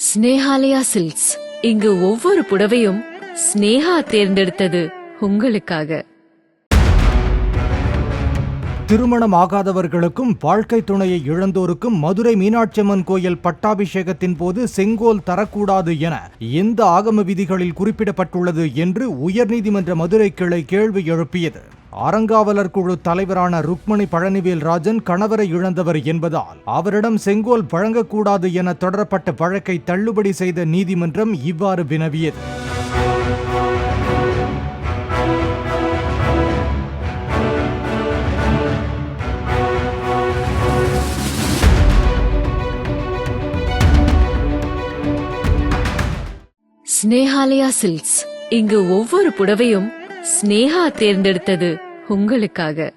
Snehalaya silks. இங்கு ஒவ்வொரு புடவையும் ஸ்னேஹா தேர்ந்தெடுத்தது உங்களுக்காக. திருமணம் ஆகாதவர்களுக்கும் வாழ்க்கை துணையை இழந்தோருக்கும் மதுரை மீனாட்சியம்மன் கோயில் பட்டாபிஷேகத்தின் போது செங்கோல் தரக்கூடாது என எந்த ஆகம விதிகளில் குறிப்பிடப்பட்டுள்ளது என்று உயர்நீதிமன்ற மதுரை கிளை கேள்வி எழுப்பியது. அறங்காவலர் குழு தலைவரான ருக்மணி பழனிவேல் ராஜன் கணவரை இழந்தவர் என்பதால் அவரிடம் செங்கோல் வழங்கக்கூடாது என தொடரப்பட்ட வழக்கை தள்ளுபடி செய்த நீதிமன்றம் இவ்வாறு வினவியது. ஸ்னேஹாலயா சில்க்ஸ். இங்கு ஒவ்வொரு புடவையும் ஸ்னேஹா தேர்ந்தெடுத்தது உங்களுக்காக.